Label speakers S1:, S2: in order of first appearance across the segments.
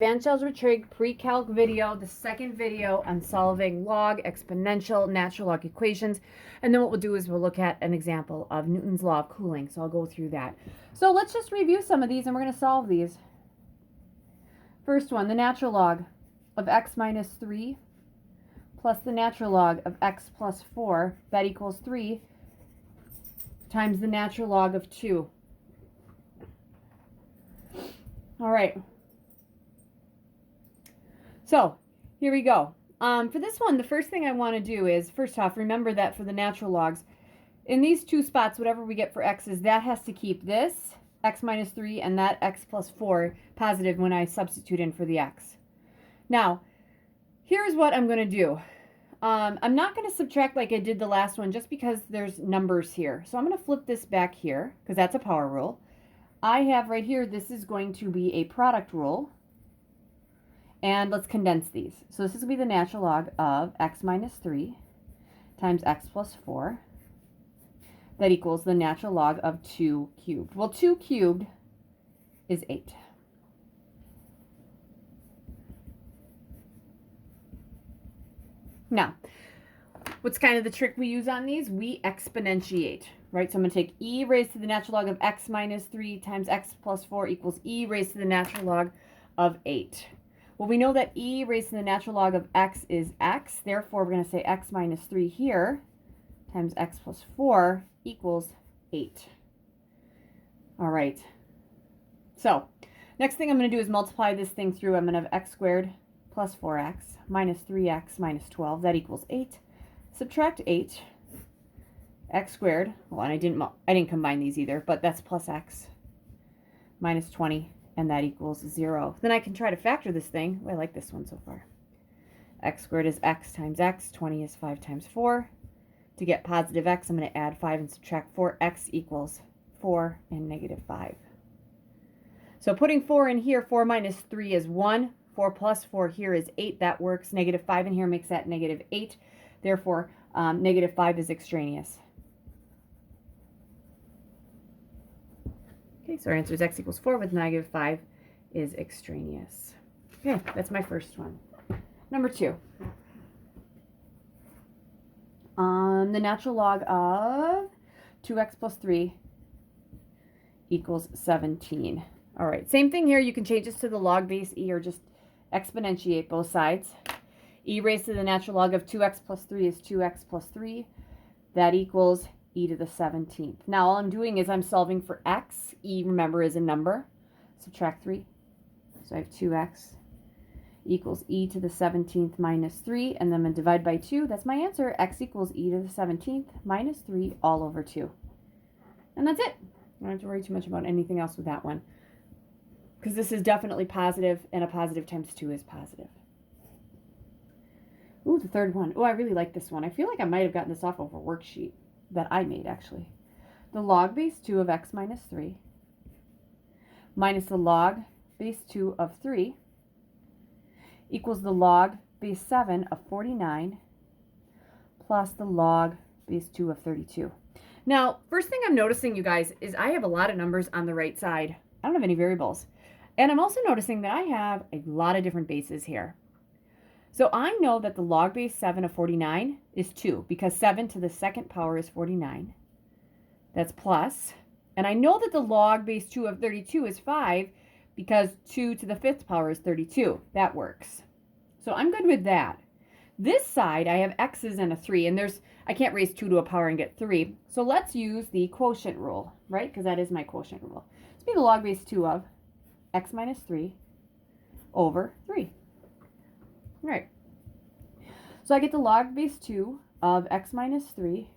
S1: Advanced Algebra Trig pre-calc video, the second video on solving log, exponential, natural log equations. And then what we'll do is we'll look at an example of Newton's law of cooling. So I'll go through that. So let's just review some of these and we're going to solve these. First one, the natural log of x minus 3 plus the natural log of x plus 4, that equals 3 times the natural log of 2. All right. So here we go. For this one, the first thing I want to do is, first off, remember that for the natural logs, in these two spots, whatever we get for x's, that has to keep this x minus 3 and that x plus 4 positive when I substitute in for the x. Now, here's what I'm going to do. I'm not going to subtract like I did the last one just because there's numbers here. So I'm going to flip this back here because that's a power rule. I have right here, this is going to be a product rule. And let's condense these. So this is going to be the natural log of x minus 3 times x plus 4. That equals the natural log of 2 cubed. Well, 2 cubed is 8. Now, what's kind of the trick we use on these? We exponentiate, right? So I'm going to take e raised to the natural log of x minus 3 times x plus 4 equals e raised to the natural log of 8. Well, we know that e raised to the natural log of x is x. Therefore, we're going to say x minus 3 here times x plus 4 equals 8. All right. So next thing I'm going to do is multiply this thing through. I'm going to have x squared plus 4x minus 3x minus 12. That equals 8. Subtract 8. X squared. Well, and I didn't combine these either, but that's plus x minus 20. And that equals 0. Then I can try to factor this thing. Oh, I like this one so far. X squared is x times x. 20 is 5 times 4. To get positive x, I'm going to add 5 and subtract 4. X equals 4 and negative 5. So putting 4 in here, 4 minus 3 is 1. 4 plus 4 here is 8. That works. Negative 5 in here makes that negative 8. Therefore, negative 5 is extraneous. Okay, so our answer is x equals 4 with negative 5 is extraneous. Okay, that's my first one. Number 2. The natural log of 2x plus 3 equals 17. All right, same thing here. You can change this to the log base e or just exponentiate both sides. E raised to the natural log of 2x plus 3 is 2x plus 3. That equals e to the 17th. Now all I'm doing is I'm solving for x. E, remember, is a number. Subtract 3. So I have 2x equals e to the 17th minus 3. And then I'm going to divide by 2. That's my answer. X equals e to the 17th minus 3 all over 2. And that's it. I don't have to worry too much about anything else with that one. Because this is definitely positive, and a positive times 2 is positive. Ooh, the third one. Oh, I really like this one. I feel like I might have gotten this off of a worksheet that I made, actually. The log base 2 of x minus 3 minus the log base 2 of 3 equals the log base 7 of 49 plus the log base 2 of 32. Now, first thing I'm noticing, you guys, is I have a lot of numbers on the right side. I don't have any variables. And I'm also noticing that I have a lot of different bases here. So I know that the log base 7 of 49 is 2 because 7 to the second power is 49. That's plus. And I know that the log base 2 of 32 is 5 because 2 to the fifth power is 32. That works. So I'm good with that. This side, I have x's and a 3. And I can't raise 2 to a power and get 3. So let's use the quotient rule, right? Because that is my quotient rule. Let's be the log base 2 of x minus 3 over 3. All right. So I get the log base 2 of x minus 3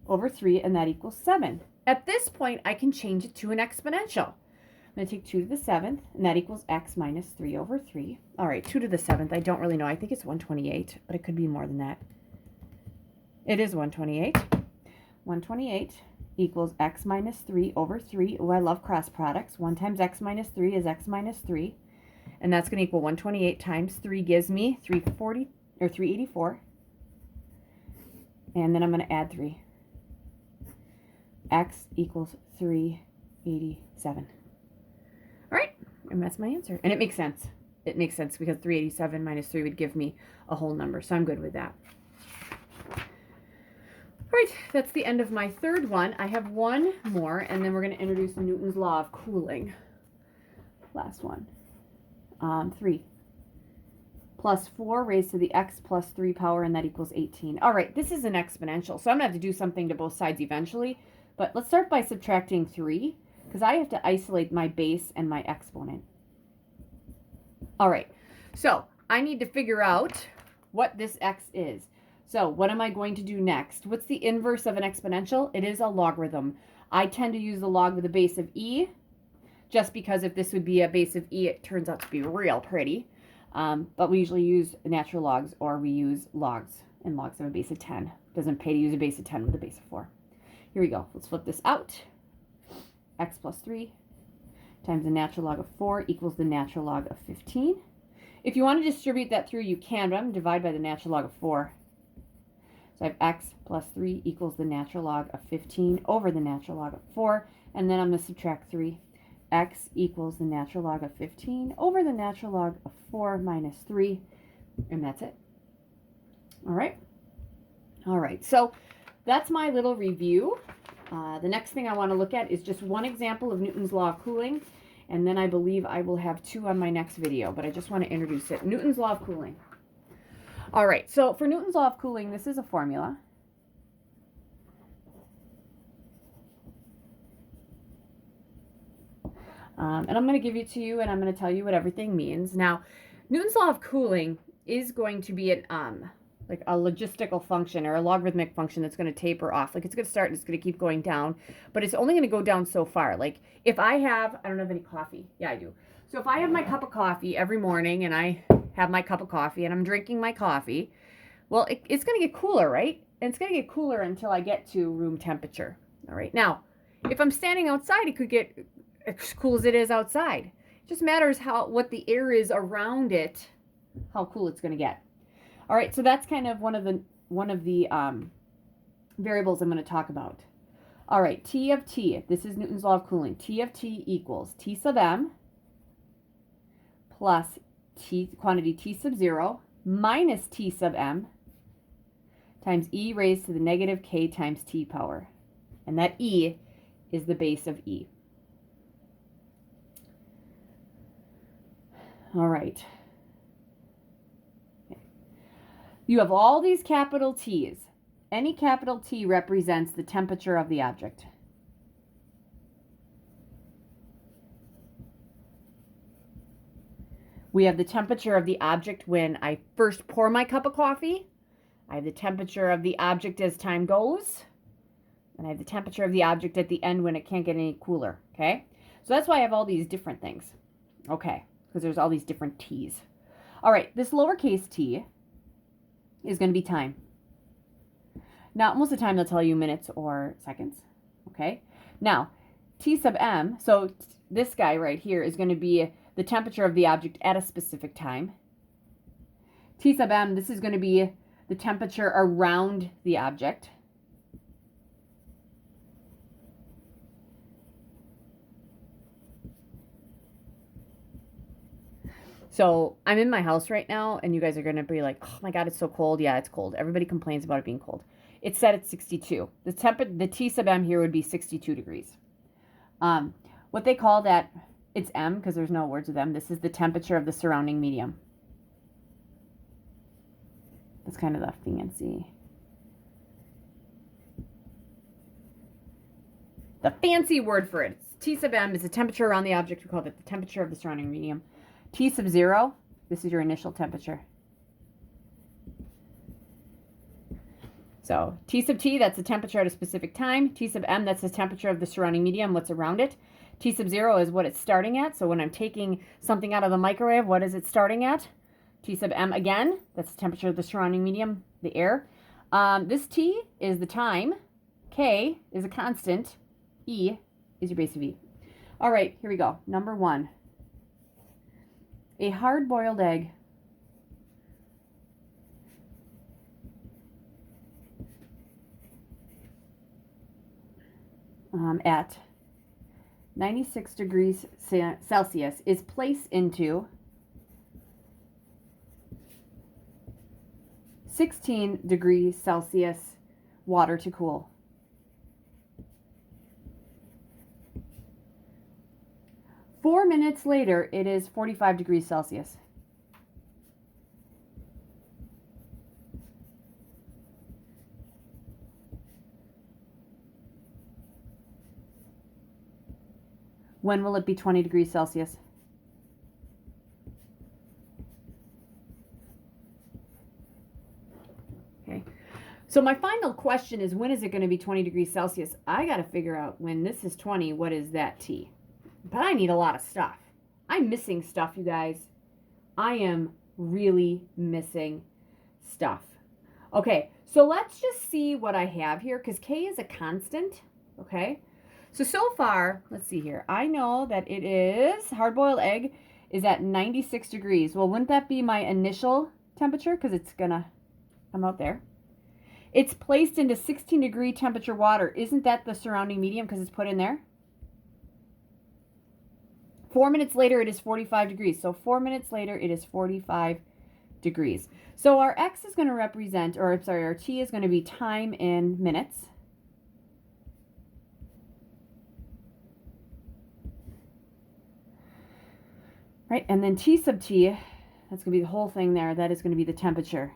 S1: over 3, and that equals 7. At this point, I can change it to an exponential. I'm going to take 2 to the 7th, and that equals x minus 3 over 3. All right, 2 to the 7th, I don't really know. I think it's 128, but it could be more than that. It is 128. 128 equals x minus 3 over 3. Oh, I love cross products. 1 times x minus 3 is x minus 3. And that's going to equal 128 times 3 gives me 340 or 384. And then I'm going to add 3. X equals 387. All right. And that's my answer. And it makes sense. It makes sense because 387 minus 3 would give me a whole number. So I'm good with that. All right, that's the end of my third one. I have one more, and then we're going to introduce Newton's law of cooling. Last one. 3 plus 4 raised to the x plus 3 power, and that equals 18. All right, this is an exponential, so I'm going to have to do something to both sides eventually. But let's start by subtracting 3, because I have to isolate my base and my exponent. All right, so I need to figure out what this x is. So what am I going to do next? What's the inverse of an exponential? It is a logarithm. I tend to use the log with a base of e, just because if this would be a base of e, it turns out to be real pretty. But we usually use natural logs, or we use logs, and logs have a base of 10. Doesn't pay to use a base of 10 with a base of 4. Here we go. Let's flip this out. X plus 3 times the natural log of 4 equals the natural log of 15. If you want to distribute that through, you can, but I'm going to divide by the natural log of 4. So I have x plus 3 equals the natural log of 15 over the natural log of 4. And then I'm going to subtract 3. X equals the natural log of 15 over the natural log of 4 minus 3. And that's it. All right. All right. So that's my little review. The next thing I want to look at is just one example of Newton's law of cooling. And then I believe I will have 2 on my next video. But I just want to introduce it. Newton's law of cooling. All right, so for Newton's law of cooling, this is a formula. And I'm going to give it to you, and I'm going to tell you what everything means. Now, Newton's law of cooling is going to be an like a logistical function or a logarithmic function that's going to taper off. Like it's going to start and it's going to keep going down, but it's only going to go down so far. Like if I don't have any coffee. Yeah, I do. So if I have my cup of coffee every morning and I have my cup of coffee and I'm drinking my coffee, well, it's going to get cooler, right? And it's going to get cooler until I get to room temperature. All right. Now, if I'm standing outside, it could get as cool as it is outside. It just matters what the air is around it, how cool it's going to get. All right. So that's kind of one of the variables I'm going to talk about. All right. T of T. This is Newton's law of cooling. T of T equals T sub m plus quantity T sub 0 minus T sub m times e raised to the negative k times t power. And that e is the base of e. All right. You have all these capital T's. Any capital T represents the temperature of the object. We have the temperature of the object when I first pour my cup of coffee. I have the temperature of the object as time goes. And I have the temperature of the object at the end when it can't get any cooler. Okay? So that's why I have all these different things. Okay? Because there's all these different T's. All right. This lowercase t is going to be time. Now, most of the time they'll tell you minutes or seconds. Okay? Now, T sub m, so this guy right here is going to be the temperature of the object at a specific time. T sub m, this is going to be the temperature around the object. So I'm in my house right now, and you guys are going to be like, oh my God, it's so cold. Yeah, it's cold. Everybody complains about it being cold. It's set at 62. The T sub m here would be 62 degrees. What they call that, it's M because there's no words with M. This is the temperature of the surrounding medium. That's kind of the fancy word for it. T sub m is the temperature around the object. We call it the temperature of the surrounding medium. T sub 0, this is your initial temperature. So T sub T, that's the temperature at a specific time. T sub m, that's the temperature of the surrounding medium, what's around it. T sub 0 is what it's starting at. So when I'm taking something out of the microwave, what is it starting at? T sub m again, that's the temperature of the surrounding medium, the air. This T is the time. K is a constant. E is your base of E. All right, here we go. Number 1. A hard-boiled egg at 96 degrees Celsius is placed into 16 degrees Celsius water to cool. Four minutes later, it is 45 degrees Celsius. When will it be 20 degrees Celsius? Okay. So my final question is, when is it going to be 20 degrees Celsius? I got to figure out when this is 20, what is that T? But I need a lot of stuff. I'm missing stuff, you guys. I am really missing stuff. Okay, so let's just see what I have here, because K is a constant, okay? So far, let's see here. I know that it is, hard-boiled egg is at 96 degrees. Well, wouldn't that be my initial temperature? Because it's going to come out there. It's placed into 16-degree temperature water. Isn't that the surrounding medium because it's put in there? 4 minutes later, it is 45 degrees. So 4 minutes later, it is 45 degrees. So our X is going to represent, or I'm sorry, our T is going to be time in minutes. Right, and then T sub T, that's going to be the whole thing there. That is going to be the temperature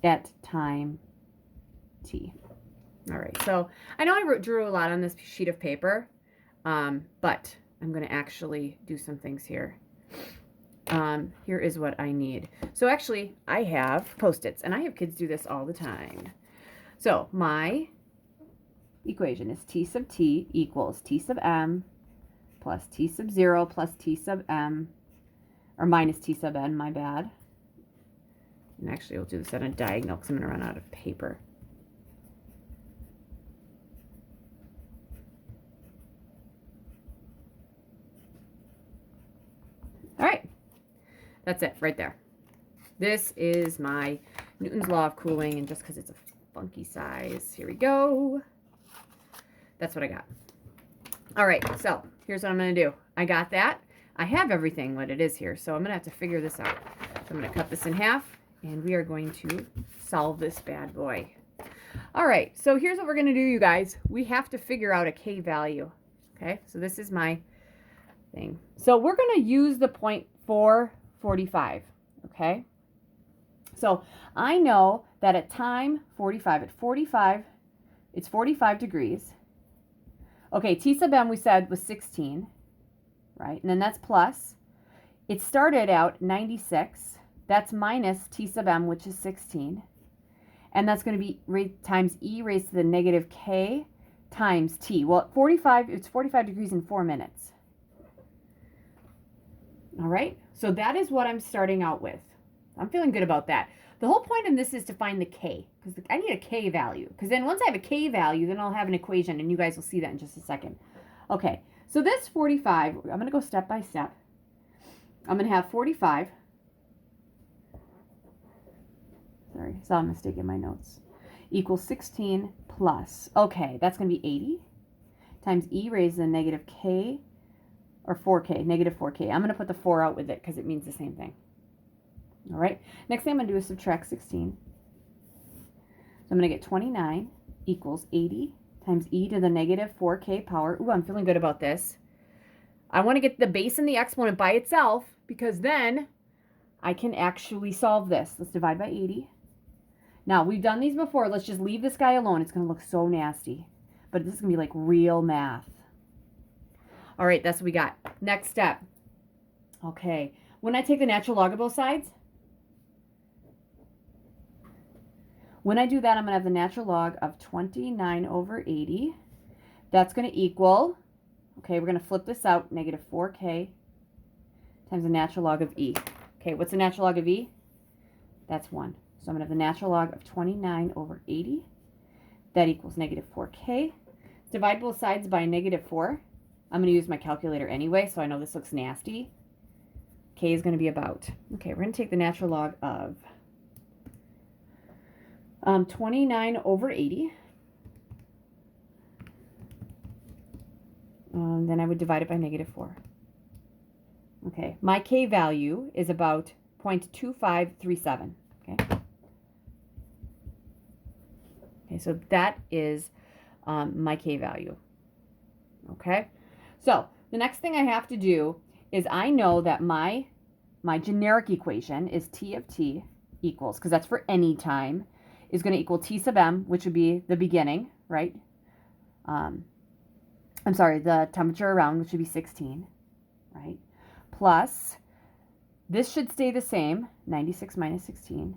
S1: at time T. All right, so I know I drew a lot on this sheet of paper, but I'm going to actually do some things here. Here is what I need. So actually, I have Post-its, and I have kids do this all the time. So my equation is T sub T equals T sub M plus T sub 0 plus T sub M, or minus T sub N, my bad. And actually, we'll do this on a diagonal because I'm going to run out of paper. All right, that's it right there. This is my Newton's law of cooling, and just because it's a funky size, here we go. That's what I got. All right, so here's what I'm going to do. I got that. I have everything what it is here, so I'm going to have to figure this out. So I'm going to cut this in half, and we are going to solve this bad boy. All right, so here's what we're going to do, you guys. We have to figure out a K value. Okay, so this is my thing. So we're going to use the 0.445, okay? So I know that at time 45, it's 45 degrees. Okay, T sub M we said was 16, right? And then that's plus. It started out 96. That's minus T sub M, which is 16. And that's going to be times E raised to the negative K times T. Well, at 45, it's 45 degrees in 4 minutes. All right, so that is what I'm starting out with. I'm feeling good about that. The whole point in this is to find the K, because I need a K value. Because then once I have a K value, then I'll have an equation, and you guys will see that in just a second. Okay, so this 45, I'm going to go step by step. I'm going to have 45. Sorry, saw a mistake in my notes. Equals 16 plus, okay, that's going to be 80 times E raised to the negative K, or 4K, negative 4K. I'm going to put the 4 out with it because it means the same thing. All right, next thing I'm going to do is subtract 16. So I'm going to get 29 equals 80 times E to the negative 4K power. Ooh, I'm feeling good about this. I want to get the base and the exponent by itself because then I can actually solve this. Let's divide by 80. Now, we've done these before. Let's just leave this guy alone. It's going to look so nasty. But this is going to be like real math. All right, that's what we got. Next step. Okay, when I take the natural log of both sides, when I do that, I'm going to have the natural log of 29 over 80. That's going to equal, okay, we're going to flip this out, negative 4K times the natural log of E. Okay, what's the natural log of E? That's 1. So I'm going to have the natural log of 29 over 80. That equals negative 4K. Divide both sides by negative 4. I'm going to use my calculator anyway, so I know this looks nasty. K is going to be about. Okay, we're going to take the natural log of 29 over 80. Then I would divide it by -4. Okay, my K value is about 0.2537. Okay. Okay, so that is my K value. Okay, so the next thing I have to do is I know that my generic equation is T of T equals, because that's for any time, is going to equal T sub M, which would be the beginning, right? I'm sorry, the temperature around, which would be 16, right? Plus, this should stay the same, 96 minus 16,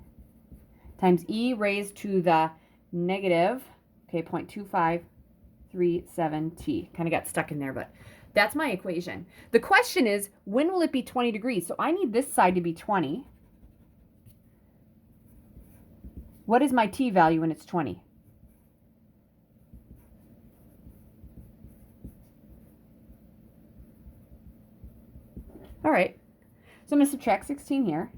S1: times E raised to the negative, okay, 0.2537T. Kind of got stuck in there, but that's my equation. The question is, when will it be 20 degrees? So I need this side to be 20. What is my T value when it's 20? All right, so I'm going to subtract 16 here.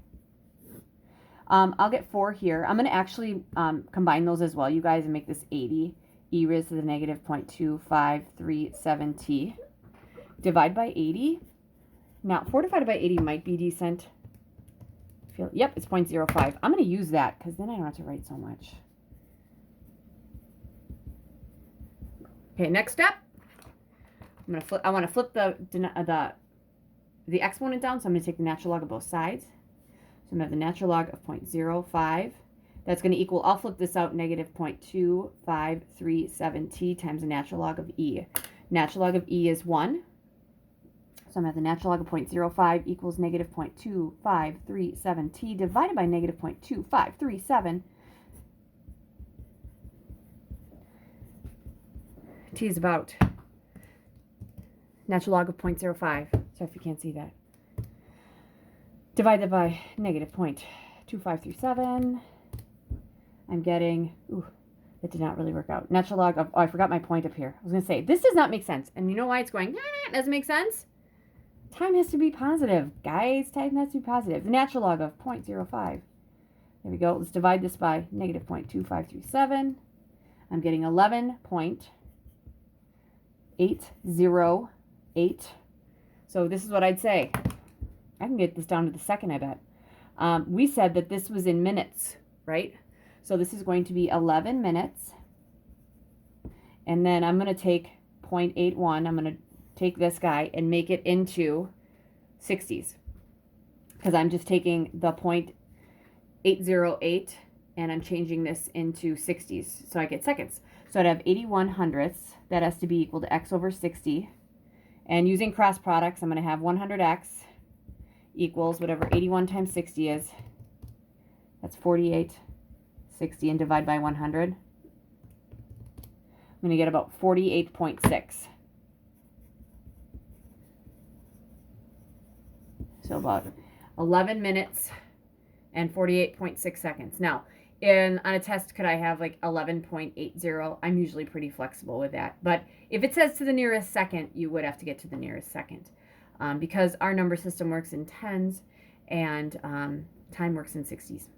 S1: I'll get 4 here. I'm going to actually combine those as well, you guys, and make this 80. E raised to the negative 0.2537T. Divide by 80. Now, 4 divided by 80 might be decent. Yep, it's 0.05. I'm going to use that because then I don't have to write so much. Okay, next step. I'm going to flip. I want to flip the exponent down, so I'm going to take the natural log of both sides. So I'm going to have the natural log of 0.05. That's going to equal, I'll flip this out, negative 0.2537T times the natural log of E. Natural log of E is 1. So I'm going to have the natural log of 0.05 equals negative 0.2537T divided by negative 0.2537. T is about natural log of 0.05. Sorry if you can't see that. Divide that by negative 0.2537. I'm getting, ooh, that did not really work out. Natural log of, oh, I forgot my point up here. I was going to say, this does not make sense. And you know why it's going, it doesn't make sense? Time has to be positive, guys. Time has to be positive. The natural log of 0.05. There we go. Let's divide this by negative 0.2537. I'm getting 11.808. So this is what I'd say. I can get this down to the second, I bet. We said that this was in minutes, right? So this is going to be 11 minutes. And then I'm going to take 0.81. I'm going to take this guy and make it into 60s. Because I'm just taking the 0.808 and I'm changing this into 60s. So I get seconds. So I'd have 81 hundredths. That has to be equal to x over 60. And using cross products, I'm going to have 100x equals whatever 81 times 60 is. That's 4860 and divide by 100. I'm going to get about 48.6. So about 11 minutes and 48.6 seconds. Now, on a test, could I have like 11.80? I'm usually pretty flexible with that. But if it says to the nearest second, you would have to get to the nearest second. Because our number system works in tens and time works in 60s.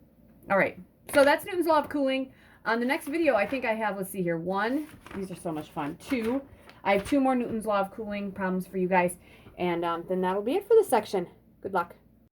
S1: All right, so that's Newton's law of cooling. On the next video, I think I have, let's see here, 1, these are so much fun, 2, I have 2 more Newton's law of cooling problems for you guys, and then that'll be it for this section. Good luck.